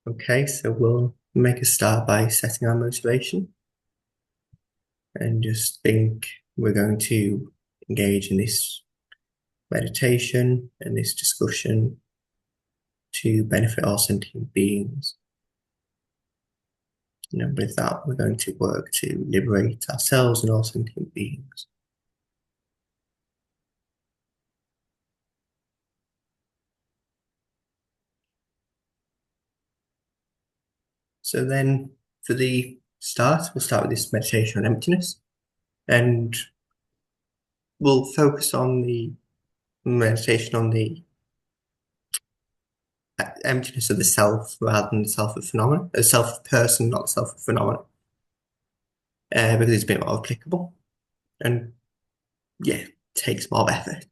Okay, so we'll make a start by setting our motivation and just think we're going to engage in this meditation and this discussion to benefit all sentient beings. With that, we're going to work to liberate ourselves and all sentient beings. So then for the start, we'll start with this meditation on emptiness, and we'll focus on the meditation on the emptiness of the self rather than the self of phenomena, the self of person, not the self of phenomena, because it's a bit more applicable and yeah, takes more effort.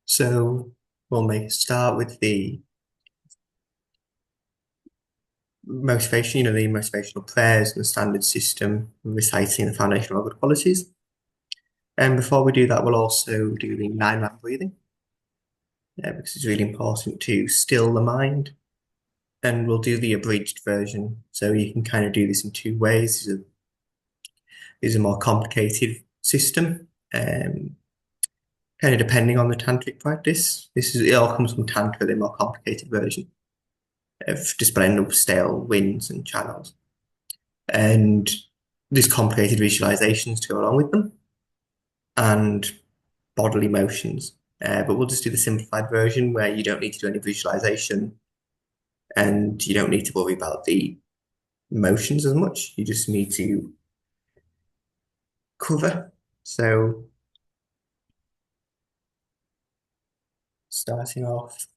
So we'll make a start with the motivation, the motivational prayers and the standard system, reciting the foundational good qualities. And before we do that, we'll also do the 9-man breathing, because it's really important to still the mind. And we'll do the abridged version, so you can kind of do this in two ways. Is a more complicated system, kind of depending on the tantric practice. It all comes from tantra, the more complicated version of just blending up stale winds and channels, and there's complicated visualizations to go along with them and bodily motions. But we'll just do the simplified version where you don't need to do any visualization and you don't need to worry about the motions as much. You just need to cover. So starting off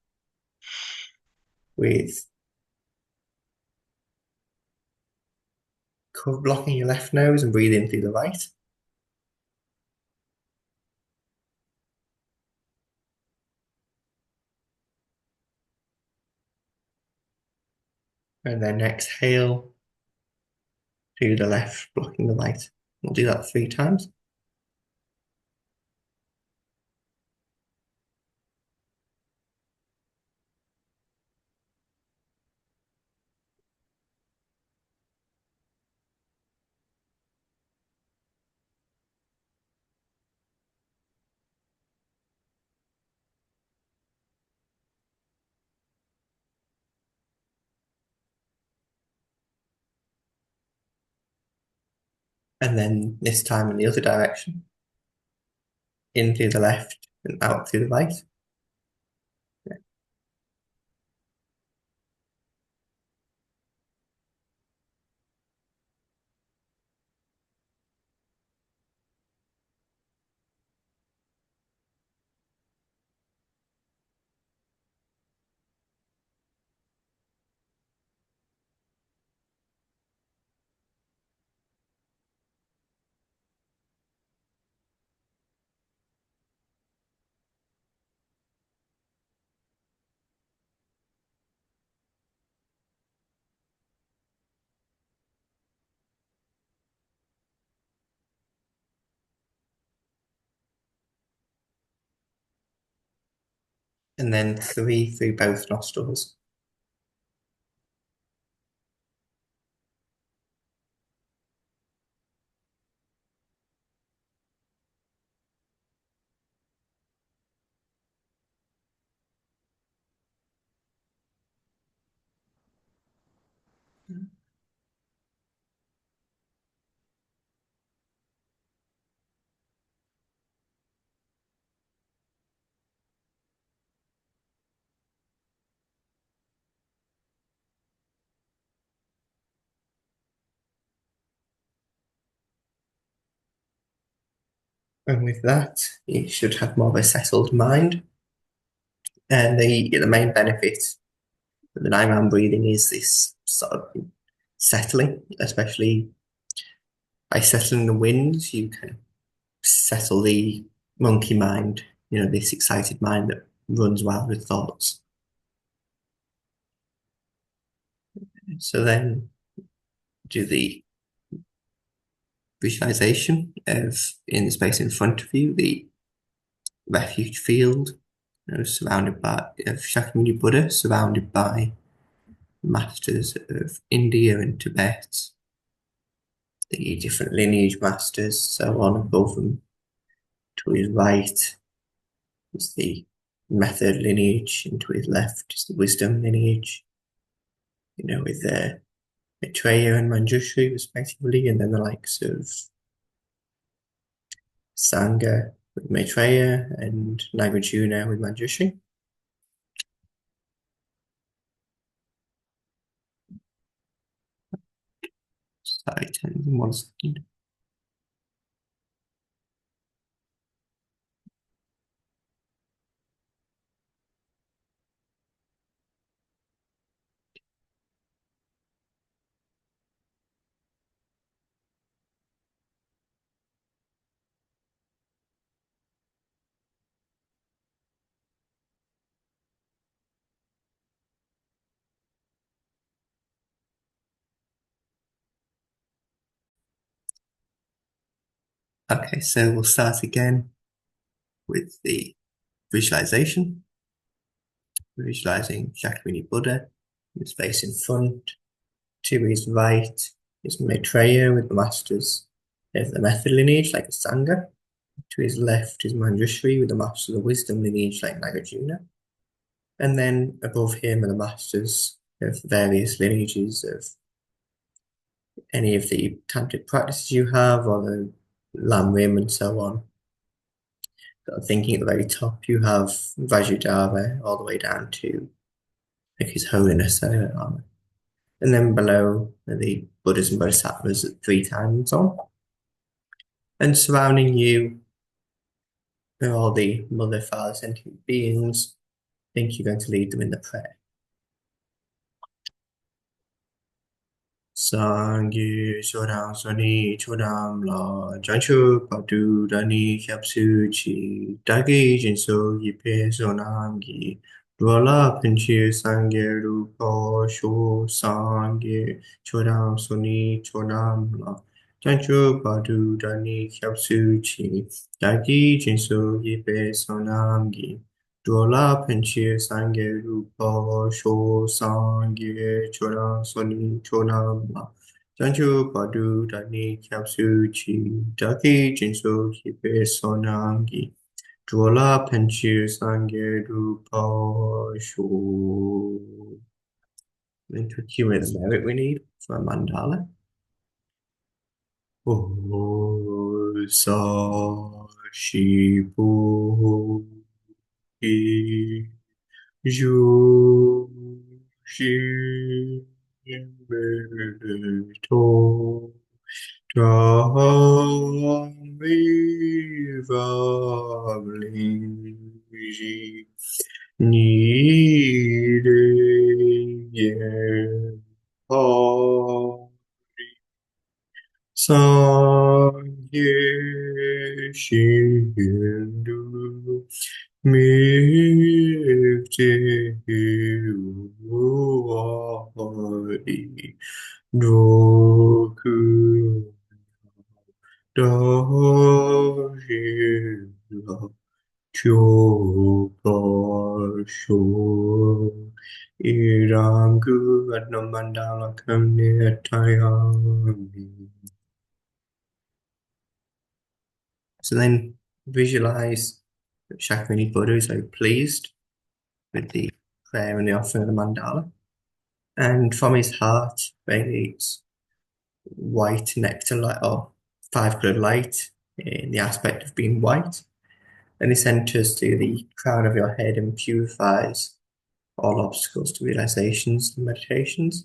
with blocking your left nose and breathe in through the right. And then exhale through the left, blocking the right. We'll do that 3 times. And then this time in the other direction, in through the left and out through the right. And then 3 through both nostrils. And with that, you should have more of a settled mind. And the main benefit of the 9-man breathing is this sort of settling, especially by settling the winds, you can settle the monkey mind, this excited mind that runs wild with thoughts. So then do the visualization of in the space in front of you, the refuge field, surrounded by Shakyamuni Buddha, surrounded by masters of India and Tibet, the different lineage masters, so on above them. To his right is the method lineage, and to his left is the wisdom lineage, with Maitreya and Manjushri, respectively, and then the likes of Sangha with Maitreya and Nagarjuna with Manjushri. Sorry, 1 second. Okay, so we'll start again with the visualization. Visualizing Shakramuni Buddha, his face in front. To his right is Maitreya with the masters of the method lineage, like a Sangha. To his left is Manjushri with the masters of the wisdom lineage, like Nagarjuna. And then above him are the masters of various lineages of any of the tantric practices you have, or the Lamrim and so on. Thinking at the very top, you have Vajradhara all the way down to His Holiness Arama. And then below are the Buddhas and Bodhisattvas at 3 times on. And surrounding you are all the mother, father, sentient beings. I think you're going to lead them in the prayer. Sangye Sodam Soni Chodam La Janchu Padu Dani Kyapsu Chi Dagi Jinso Yipe Sonamgi Dwala Pinchi Sangye Rupo Sho Sangye Chodam Soni Chodam La Janchu Padu Dani Kyapsu Chi Dagi Jinso Yipe Sonamgi Dwala Pinchi Sangye Rupa Sho Sangye Chora Soni Chora Ma Janju Padu Dani Kyapsu Chi Daki Jinso Hipe Sonangi Dwala Pinchi Sangye Rupa Sho. Into cumulative merit we need for a mandala. Oh, Sa Shi Bu You she to Dhamivavlinji Nideye Sangye Shindu Mifte Uwari Doku Dahila Chopasho Irangu Adnamandala Kamnetayami. So then visualize that Shakyamuni Buddha is very pleased with the prayer and the offering of the mandala. And from his heart radiates white nectar light, or 5-colored light in the aspect of being white. And this enters through the crown of your head and purifies all obstacles to realizations and meditations.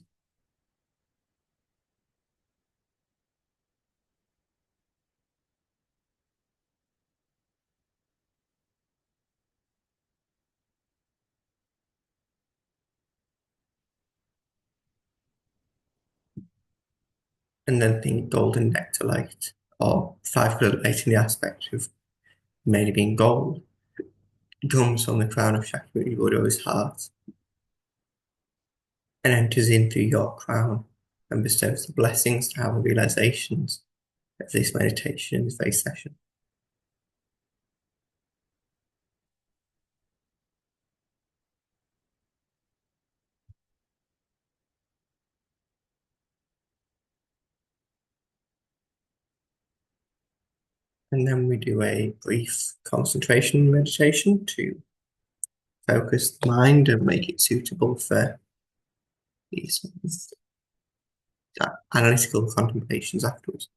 And then think golden nectar light, or 5-colored light in the aspect of mainly being gold, comes from the crown of Shakyamuni Buddha's heart and enters in through your crown and bestows the blessings to have the realizations of this meditation, this very session. And then we do a brief concentration meditation to focus the mind and make it suitable for these analytical contemplations afterwards.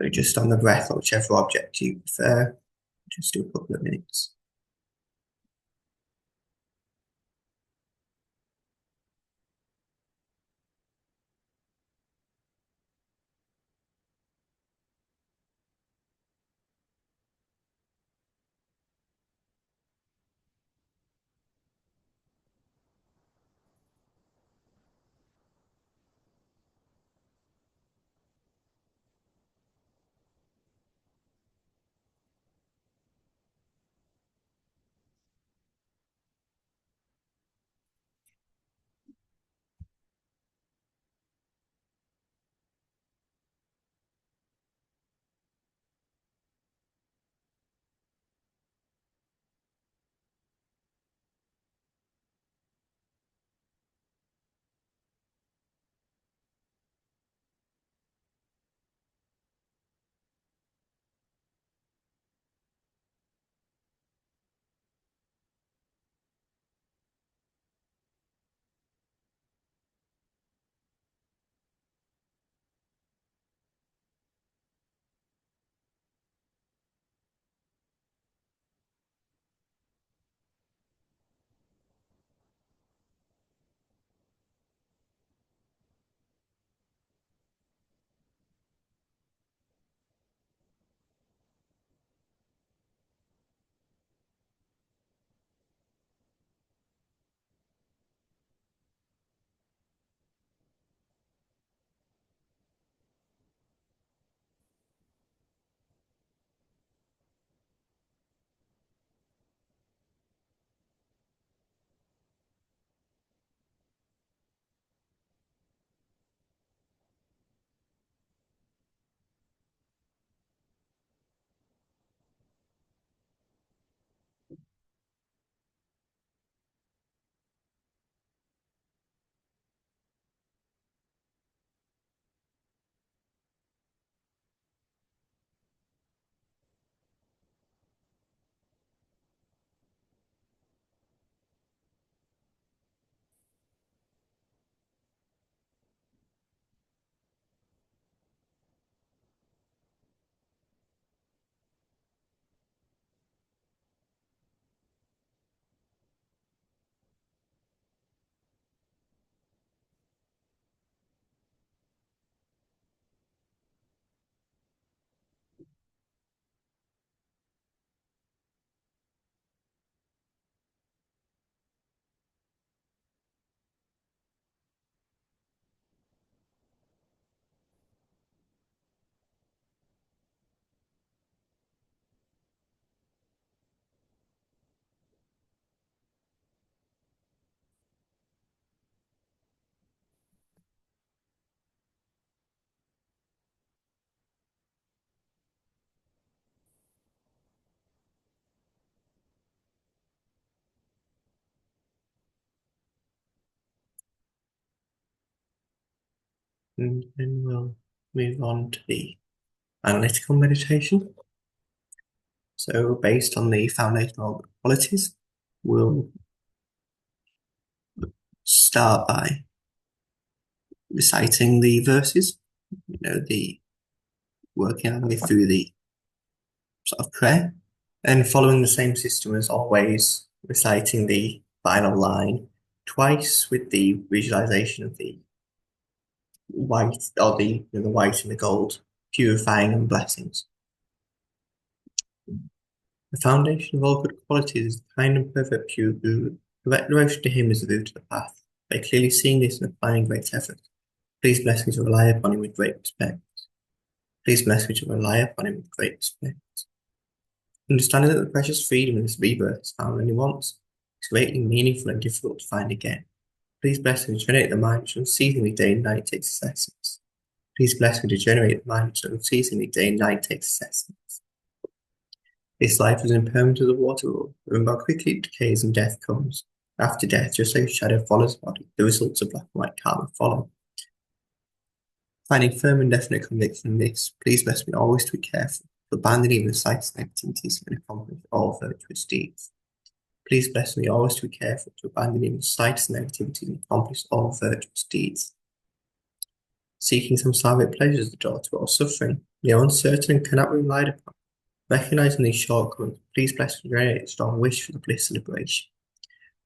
So just on the breath or whichever object you prefer, just do a couple of minutes. And then we'll move on to the analytical meditation. So based on the foundational qualities, we'll start by reciting the verses, the working our way through the sort of prayer, and following the same system as always, reciting the final line twice with the visualization of the white or the white and the gold, purifying and blessings. The foundation of all good qualities is the kind and perfect pure Guru. Direct devotion to him is the root of the path. By clearly seeing this and applying great effort, please bless me to rely upon him with great respect. Please bless me to rely upon him with great respect. Understanding that the precious freedom in this rebirth is found only once is greatly meaningful and difficult to find again. Please bless me to generate the mind which unceasingly day and night takes its essence. Please bless me to generate the mind which unceasingly day and night takes its essence. This life is impermanent as a water rule, and how quickly it decays and death comes. After death, just like a shadow follows the body, the results of black and white karma follow. Finding firm and definite conviction in this, please bless me always to be careful, to abandon even the slightest activities and accomplish all virtuous deeds. Please bless me always to be careful, to abandon even the slightest negativity and accomplish all virtuous deeds. Seeking some samsaric pleasures the door to all suffering, they are uncertain and cannot be relied upon. Recognizing these shortcomings, please bless me to generate a strong wish for the bliss of liberation.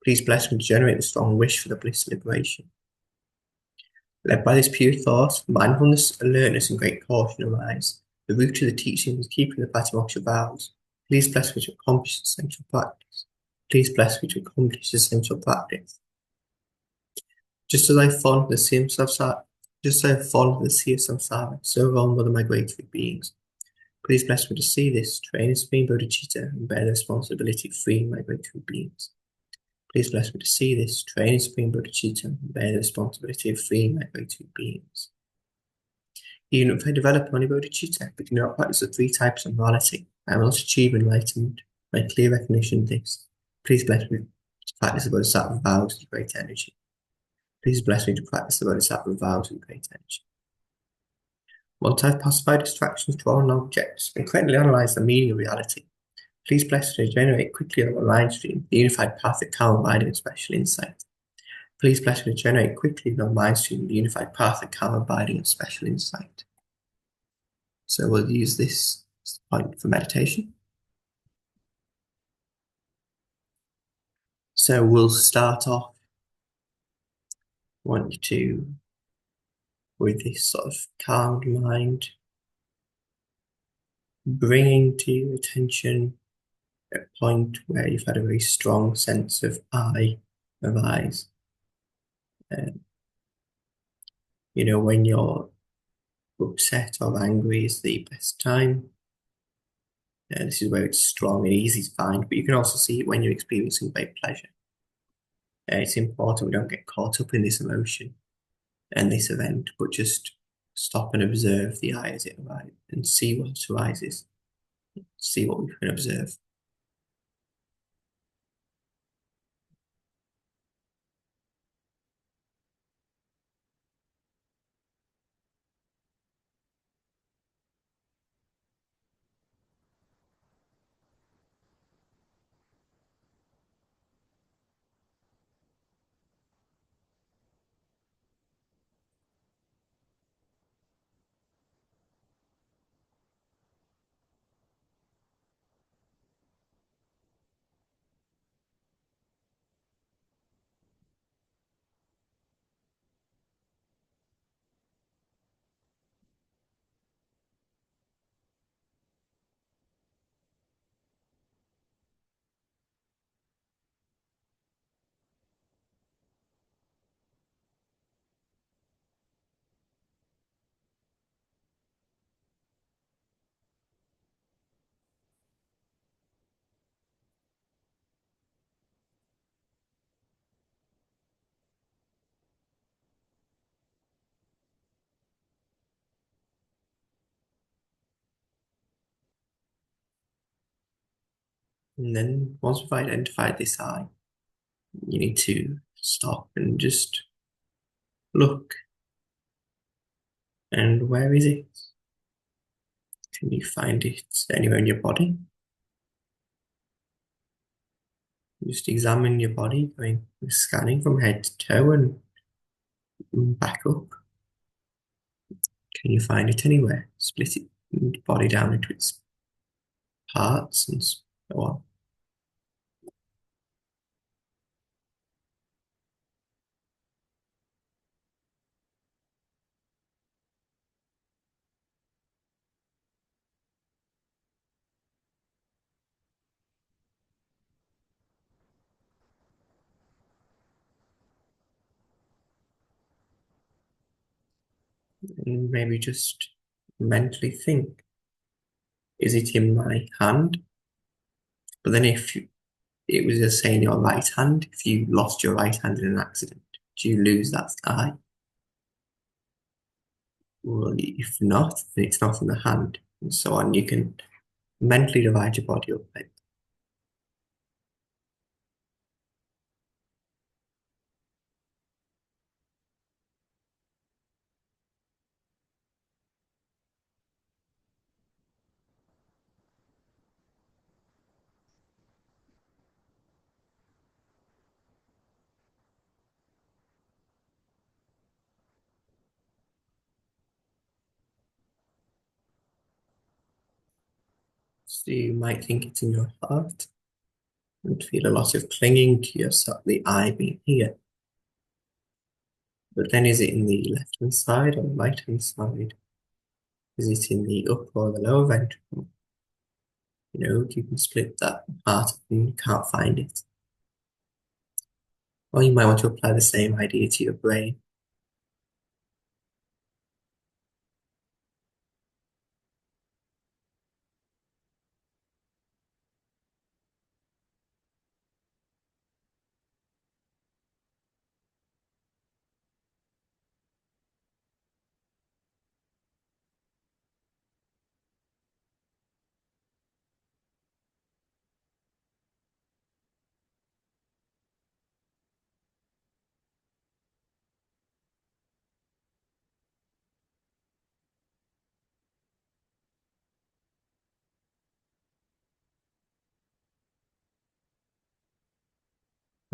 Please bless me to generate a strong wish for the bliss of liberation. Led by this pure thought, mindfulness, alertness, and great caution arise. The root of the teaching is keeping the Patimoksha vows. Please bless me to accomplish the essential practice. Please bless me to accomplish the essential practice. Just as I fall into the sea of samsara, so roam one of my great beings. Please bless me to see this, train as being bodhicitta, and bear the responsibility of freeing my great beings. Please bless me to see this, train as being bodhicitta, and bear the responsibility of freeing my great beings. Even if I develop only bodhicitta, but do not practice the three types of morality, I will not achieve enlightenment. My clear recognition of this. Please bless me to practice the bodhisattva vows with great energy. Please bless me to practice the bodhisattva vows with great energy. Once I've pacified distractions to all objects and correctly analyzed the meaning of reality, please bless me to generate quickly on the line stream the unified path of karma abiding and special insight. Please bless me to generate quickly on mind stream the unified path of karma abiding and special insight. So we'll use this point for meditation. So we'll start off. I want you to, with this sort of calmed mind, bringing to your attention a point where you've had a very strong sense of I arise. When you're upset or angry is the best time. This is where it's strong and easy to find, but you can also see it when you're experiencing great pleasure. It's important we don't get caught up in this emotion and this event, but just stop and observe the I as it arises and see what arises, see what we can observe. And then once we've identified this I, you need to stop and just look. And where is it? Can you find it anywhere in your body? Just examine your body, scanning from head to toe and back up. Can you find it anywhere? Split it, the body down into its parts and so on. And maybe just mentally think, is it in my hand? But then if it was just saying your right hand, if you lost your right hand in an accident, do you lose that eye? Well, if not, then it's not in the hand, and so on. You can mentally divide your body up. So you might think it's in your heart and feel a lot of clinging to yourself, the I being here. But then is it in the left hand side or the right hand side? Is it in the upper or the lower ventricle? You can split that part and you can't find it. Or you might want to apply the same idea to your brain.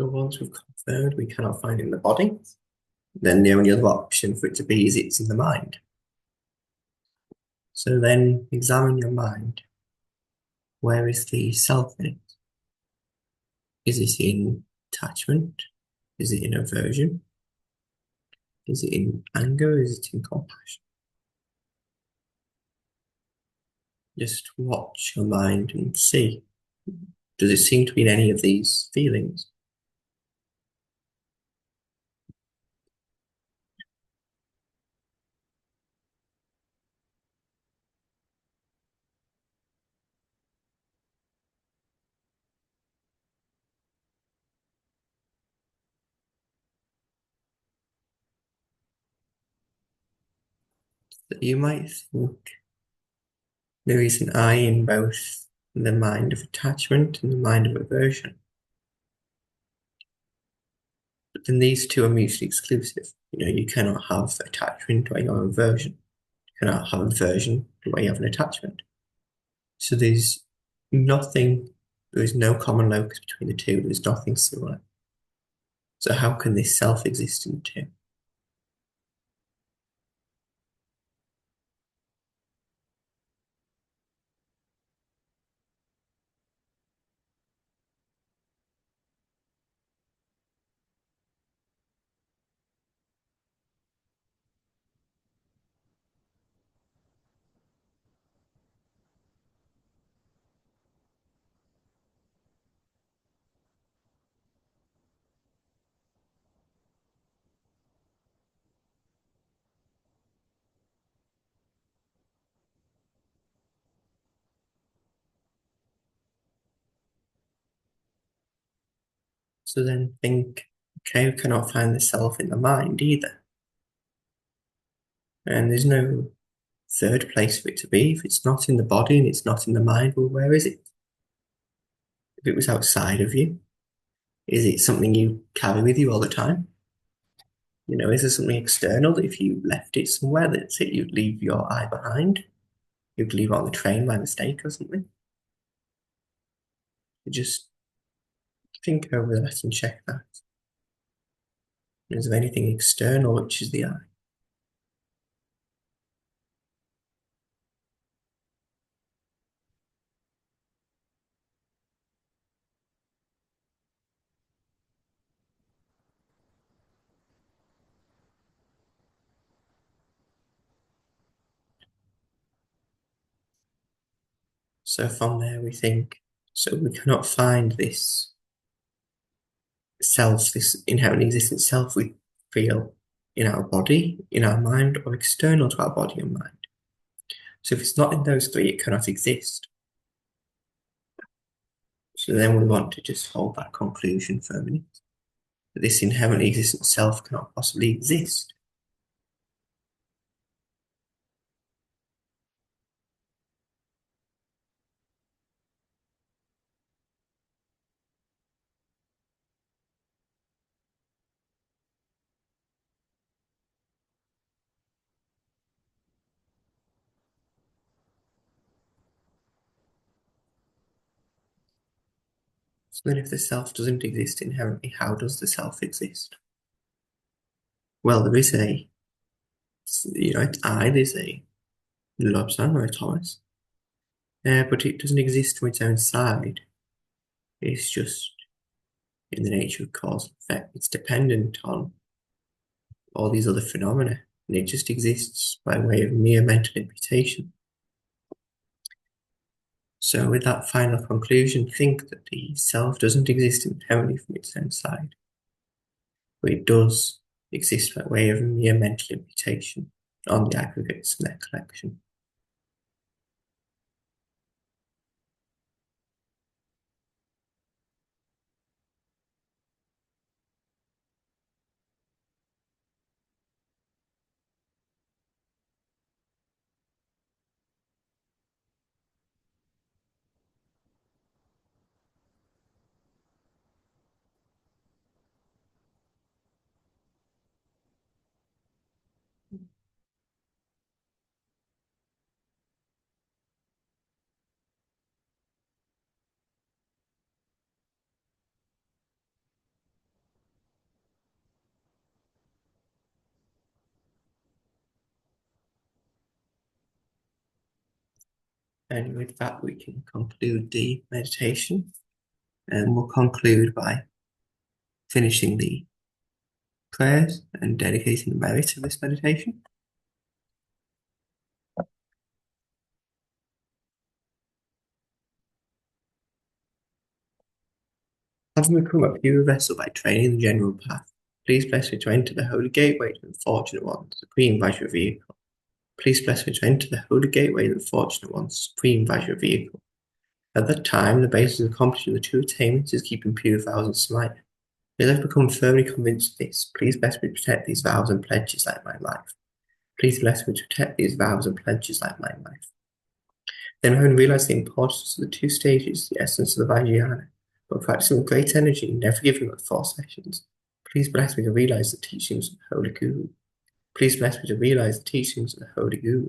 So once we've confirmed we cannot find it in the body, then the only other option for it to be is it's in the mind. So then examine your mind. Where is the self in it? Is it in attachment? Is it in aversion? Is it in anger? Is it in compassion? Just watch your mind and see. Does it seem to be in any of these feelings? That you might think there is an I in both the mind of attachment and the mind of aversion. But then these two are mutually exclusive. You cannot have attachment where you have aversion. You cannot have aversion where you have an attachment. So there is no common locus between the two. There's nothing similar. So how can this self exist in the two? So then think, okay, we cannot find the self in the mind either. And there's no third place for it to be. If it's not in the body and it's not in the mind, well, where is it? If it was outside of you, is it something you carry with you all the time? Is there something external that if you left it somewhere, that's it, you'd leave your eye behind? You'd leave it on the train by mistake or something? You just think over that and check that. Is there anything external which is the I? So from there we think, so we cannot find this self, this inherent existent self we feel in our body, in our mind, or external to our body and mind. So if it's not in those three, it cannot exist. So then we want to just hold that conclusion for a minute, that this inherently existent self cannot possibly exist. So then if the self doesn't exist inherently, how does the self exist? Well, there is it's I, there's a Lobsang or a Thomas. but it doesn't exist from its own side. It's just in the nature of cause and effect. It's dependent on all these other phenomena, and it just exists by way of mere mental imputation. So, with that final conclusion, think that the self doesn't exist inherently from its own side, but it does exist by way of mere mental imputation on the aggregates and their collection. And with that, we can conclude the meditation, and we'll conclude by finishing the prayers and dedicating the merit of this meditation. Having become a pure vessel by training the general path, please bless me to enter the holy gateway to the fortunate one, supreme Vajra vehicle. Please bless me to enter the holy gateway to the fortunate one, supreme Vajra vehicle. At that time, the basis of accomplishing the true attainments is keeping pure vows and smite. As I've become firmly convinced of this, please bless me to protect these vows and pledges like my life. Please bless me to protect these vows and pledges like my life. Then having realized the importance of the two stages, the essence of the Vajrayana, but practicing with great energy, never giving up 4 sessions, please bless me to realize the teachings of the Holy Guru. Please bless me to realize the teachings of the Holy Guru.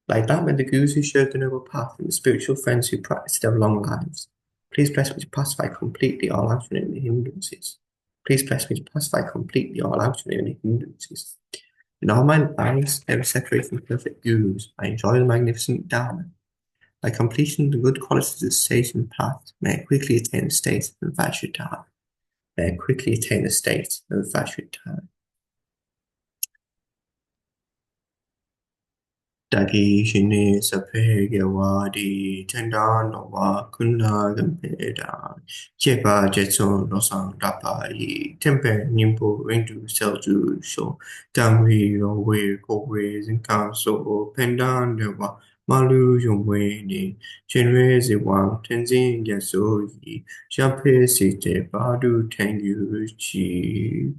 Like that when the Gurus who showed the noble path and the spiritual friends who practiced their long lives, please bless me to pacify completely all outer-enemy hindrances. Please bless me to pacify completely all outer-enemy hindrances. In all my lives, ever separated from perfect Gurus, I enjoy the magnificent Dharma. By completing the good qualities of stage and path, may I quickly attain the state of Vajradhara. May I quickly attain the state of Vajradhara. Dagi shini sapegawadi tendano wa kuna gampeda chepa jetson losang dapai tempe nimpo rindu selju so damri no we kowe zinkan so pendan de wa malu yongwe ni chenwe zi wang tenzin yaso yi shape site badu tengu chi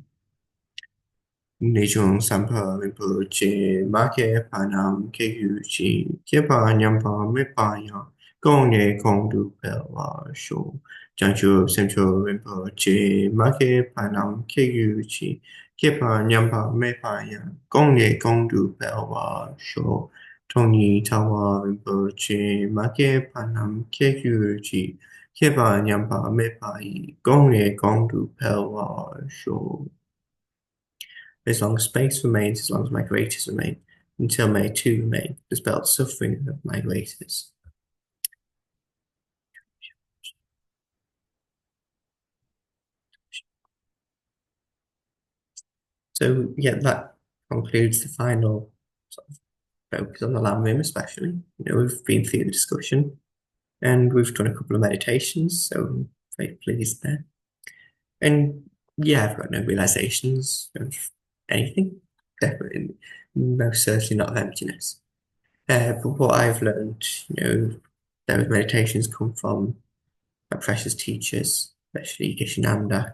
Nijong Sampa Rinpoche, Make Panam Keyuchi, Kepa Nyampa Mepaya, Gongye Kongdu Pelwa Sho, Jancho Central Rinpoche, Make Panam Keyuchi, Kepa Nyampa Mepaya, Gongye Kongdu Pelwa Sho, Tony Tawa Rinpoche, Make Panam Keyuchi, Kepa Nyampa Mepai, Gongye Kongdu Pelwa Sho. As long as space remains, as long as migrators remain, until may too remain, dispel the suffering of migrators. So yeah, that concludes the final sort of focus on the Lam Room especially. We've been through the discussion and we've done a couple of meditations, so I'm very pleased there. And yeah, I've got no realizations of anything. Definitely, most certainly not of emptiness. But what I've learned, those meditations come from my precious teachers, especially Geshe-Namdak,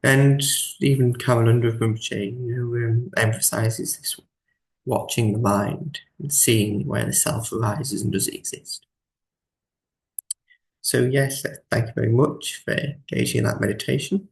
and even Kamalunda Rinpoche, emphasizes this watching the mind and seeing where the self arises and does it exist. So yes, thank you very much for engaging in that meditation.